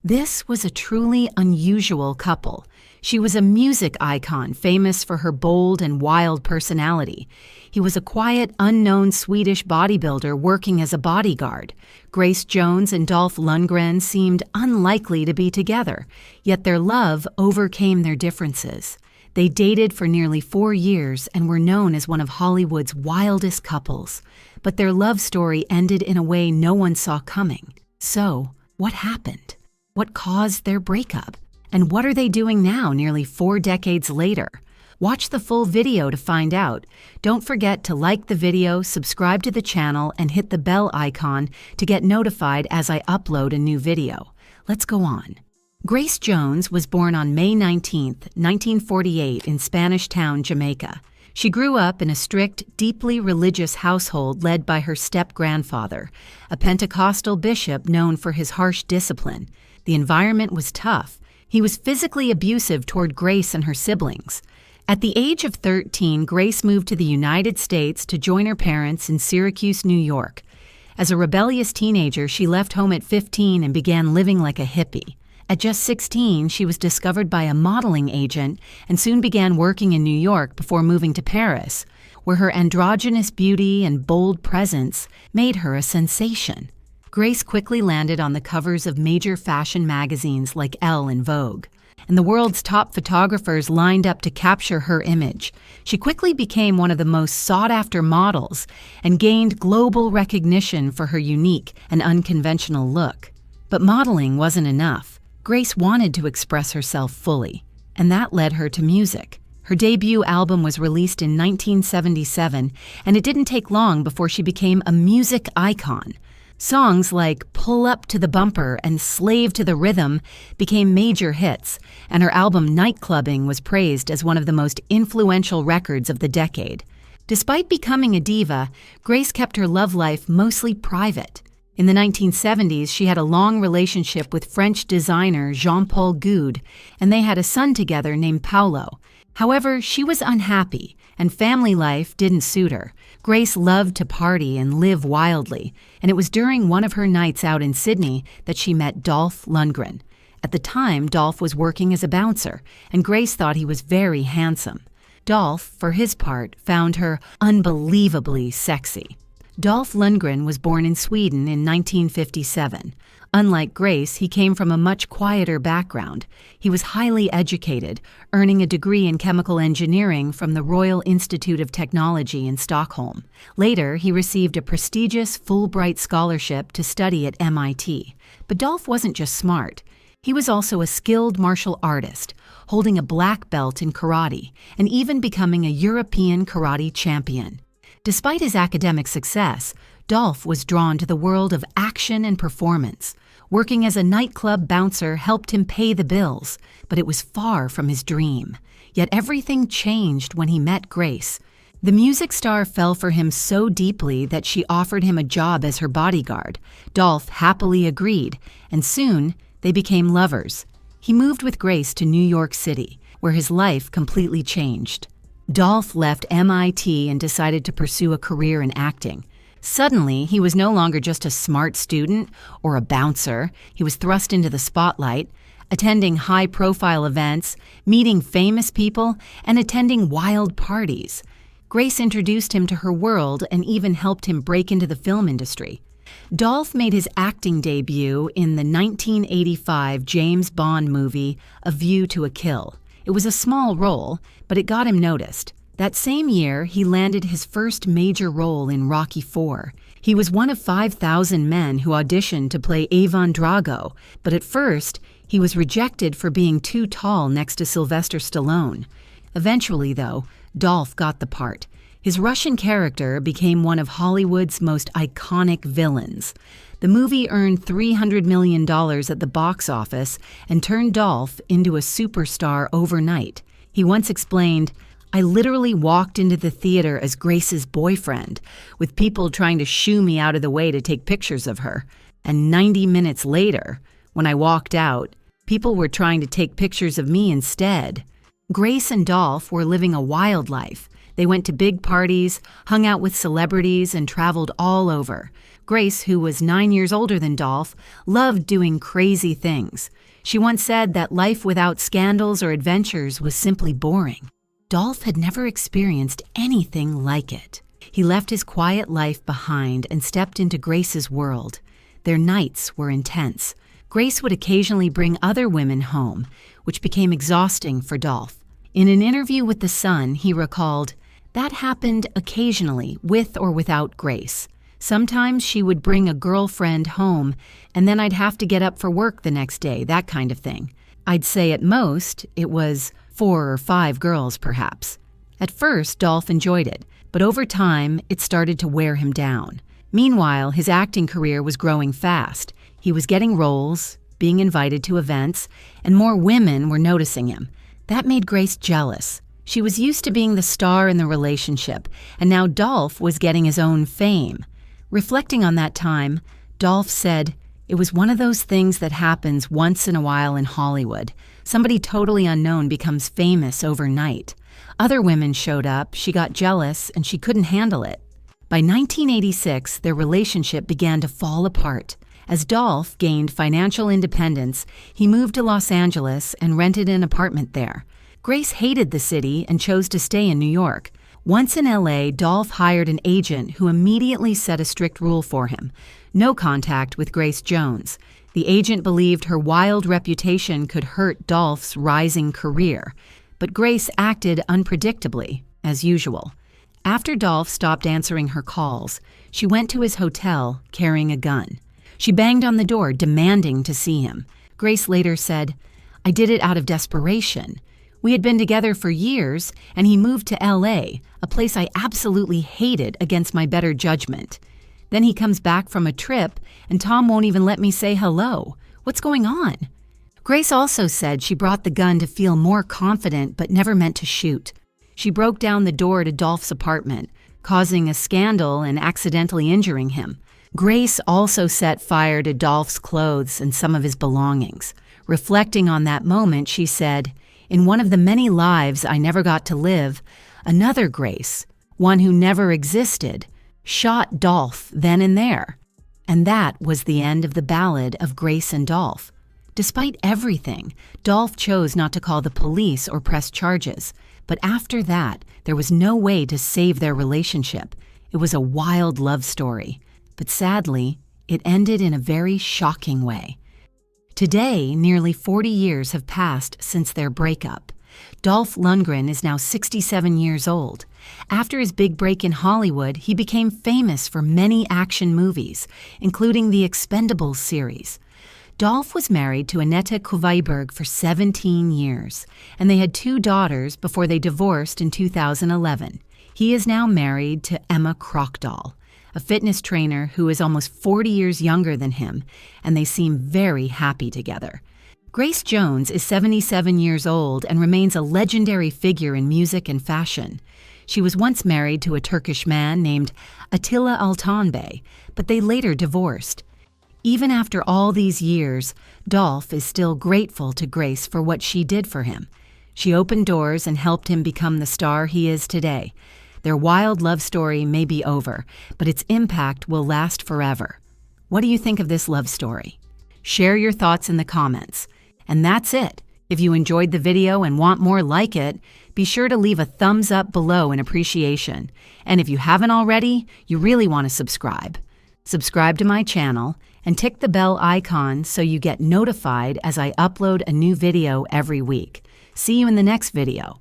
This was a truly unusual couple. She was a music icon famous for her bold and wild personality. He was a quiet, unknown Swedish bodybuilder working as a bodyguard. Grace Jones and Dolph Lundgren seemed unlikely to be together, yet their love overcame their differences. They dated for nearly 4 years and were known as one of Hollywood's wildest couples. But their love story ended in a way no one saw coming. So, what happened? What caused their breakup? And what are they doing now, nearly 4 decades later? Watch the full video to find out. Don't forget to like the video, subscribe to the channel, and hit the bell icon to get notified as I upload a new video. Let's go on. Grace Jones was born on May 19, 1948 in Spanish Town, Jamaica. She grew up in a strict, deeply religious household led by her step-grandfather, a Pentecostal bishop known for his harsh discipline. The environment was tough. He was physically abusive toward Grace and her siblings. At the age of 13, Grace moved to the United States to join her parents in Syracuse, New York. As a rebellious teenager, she left home at 15 and began living like a hippie. At just 16, she was discovered by a modeling agent and soon began working in New York before moving to Paris, where her androgynous beauty and bold presence made her a sensation. Grace quickly landed on the covers of major fashion magazines like Elle and Vogue, and the world's top photographers lined up to capture her image. She quickly became one of the most sought-after models and gained global recognition for her unique and unconventional look. But modeling wasn't enough. Grace wanted to express herself fully, and that led her to music. Her debut album was released in 1977, and it didn't take long before she became a music icon. Songs like Pull Up to the Bumper and Slave to the Rhythm became major hits, and her album Nightclubbing was praised as one of the most influential records of the decade. Despite becoming a diva, Grace kept her love life mostly private. In the 1970s, she had a long relationship with French designer Jean-Paul Goude, and they had a son together named Paolo. However, she was unhappy, and family life didn't suit her. Grace loved to party and live wildly, and it was during one of her nights out in Sydney that she met Dolph Lundgren. At the time, Dolph was working as a bouncer, and Grace thought he was very handsome. Dolph, for his part, found her unbelievably sexy. Dolph Lundgren was born in Sweden in 1957. Unlike Grace, he came from a much quieter background. He was highly educated, earning a degree in chemical engineering from the Royal Institute of Technology in Stockholm. Later, he received a prestigious Fulbright scholarship to study at MIT. But Dolph wasn't just smart. He was also a skilled martial artist, holding a black belt in karate, and even becoming a European karate champion. Despite his academic success, Dolph was drawn to the world of action and performance. Working as a nightclub bouncer helped him pay the bills, but it was far from his dream. Yet everything changed when he met Grace. The music star fell for him so deeply that she offered him a job as her bodyguard. Dolph happily agreed, and soon they became lovers. He moved with Grace to New York City, where his life completely changed. Dolph left MIT and decided to pursue a career in acting. Suddenly, he was no longer just a smart student or a bouncer. He was thrust into the spotlight, attending high-profile events, meeting famous people, and attending wild parties. Grace introduced him to her world and even helped him break into the film industry. Dolph made his acting debut in the 1985 James Bond movie A View to a Kill. It was a small role, but it got him noticed. That same year, he landed his first major role in Rocky IV. He was one of 5,000 men who auditioned to play Ivan Drago, but at first, he was rejected for being too tall next to Sylvester Stallone. Eventually, though, Dolph got the part. His Russian character became one of Hollywood's most iconic villains. The movie earned $300 million at the box office and turned Dolph into a superstar overnight. He once explained, "I literally walked into the theater as Grace's boyfriend, with people trying to shoo me out of the way to take pictures of her. And 90 minutes later, when I walked out, people were trying to take pictures of me instead." Grace and Dolph were living a wild life. They went to big parties, hung out with celebrities, and traveled all over. Grace, who was 9 years older than Dolph, loved doing crazy things. She once said that life without scandals or adventures was simply boring. Dolph had never experienced anything like it. He left his quiet life behind and stepped into Grace's world. Their nights were intense. Grace would occasionally bring other women home, which became exhausting for Dolph. In an interview with The Sun, he recalled, "That happened occasionally, with or without Grace. Sometimes she would bring a girlfriend home, and then I'd have to get up for work the next day, that kind of thing. I'd say at most, it was 4 or 5 girls, perhaps." At first, Dolph enjoyed it, but over time, it started to wear him down. Meanwhile, his acting career was growing fast. He was getting roles, being invited to events, and more women were noticing him. That made Grace jealous. She was used to being the star in the relationship, and now Dolph was getting his own fame. Reflecting on that time, Dolph said, "It was one of those things that happens once in a while in Hollywood. Somebody totally unknown becomes famous overnight. Other women showed up, she got jealous, and she couldn't handle it." By 1986, their relationship began to fall apart. As Dolph gained financial independence, he moved to Los Angeles and rented an apartment there. Grace hated the city and chose to stay in New York. Once in LA, Dolph hired an agent who immediately set a strict rule for him: no contact with Grace Jones. The agent believed her wild reputation could hurt Dolph's rising career, but Grace acted unpredictably, as usual. After Dolph stopped answering her calls, she went to his hotel carrying a gun. She banged on the door, demanding to see him. Grace later said, "I did it out of desperation. We had been together for years, and he moved to LA, a place I absolutely hated against my better judgment. Then he comes back from a trip, and Tom won't even let me say hello. What's going on?" Grace also said she brought the gun to feel more confident but never meant to shoot. She broke down the door to Dolph's apartment, causing a scandal and accidentally injuring him. Grace also set fire to Dolph's clothes and some of his belongings. Reflecting on that moment, she said, "In one of the many lives I never got to live, another Grace, one who never existed, shot Dolph then and there." And that was the end of the ballad of Grace and Dolph. Despite everything, Dolph chose not to call the police or press charges. But after that, there was no way to save their relationship. It was a wild love story. But sadly, it ended in a very shocking way. Today, nearly 40 years have passed since their breakup. Dolph Lundgren is now 67 years old. After his big break in Hollywood, he became famous for many action movies, including the Expendables series. Dolph was married to Annette Kuwaiberg for 17 years, and they had 2 daughters before they divorced in 2011. He is now married to Emma Krockdahl, a fitness trainer who is almost 40 years younger than him, and they seem very happy together. Grace Jones is 77 years old and remains a legendary figure in music and fashion. She was once married to a Turkish man named Attila Altanbey, but they later divorced. Even after all these years, Dolph is still grateful to Grace for what she did for him. She opened doors and helped him become the star he is today. Their wild love story may be over, but its impact will last forever. What do you think of this love story? Share your thoughts in the comments. And that's it. If you enjoyed the video and want more like it, be sure to leave a thumbs up below in appreciation. And if you haven't already, you really want to subscribe. Subscribe to my channel and tick the bell icon so you get notified as I upload a new video every week. See you in the next video.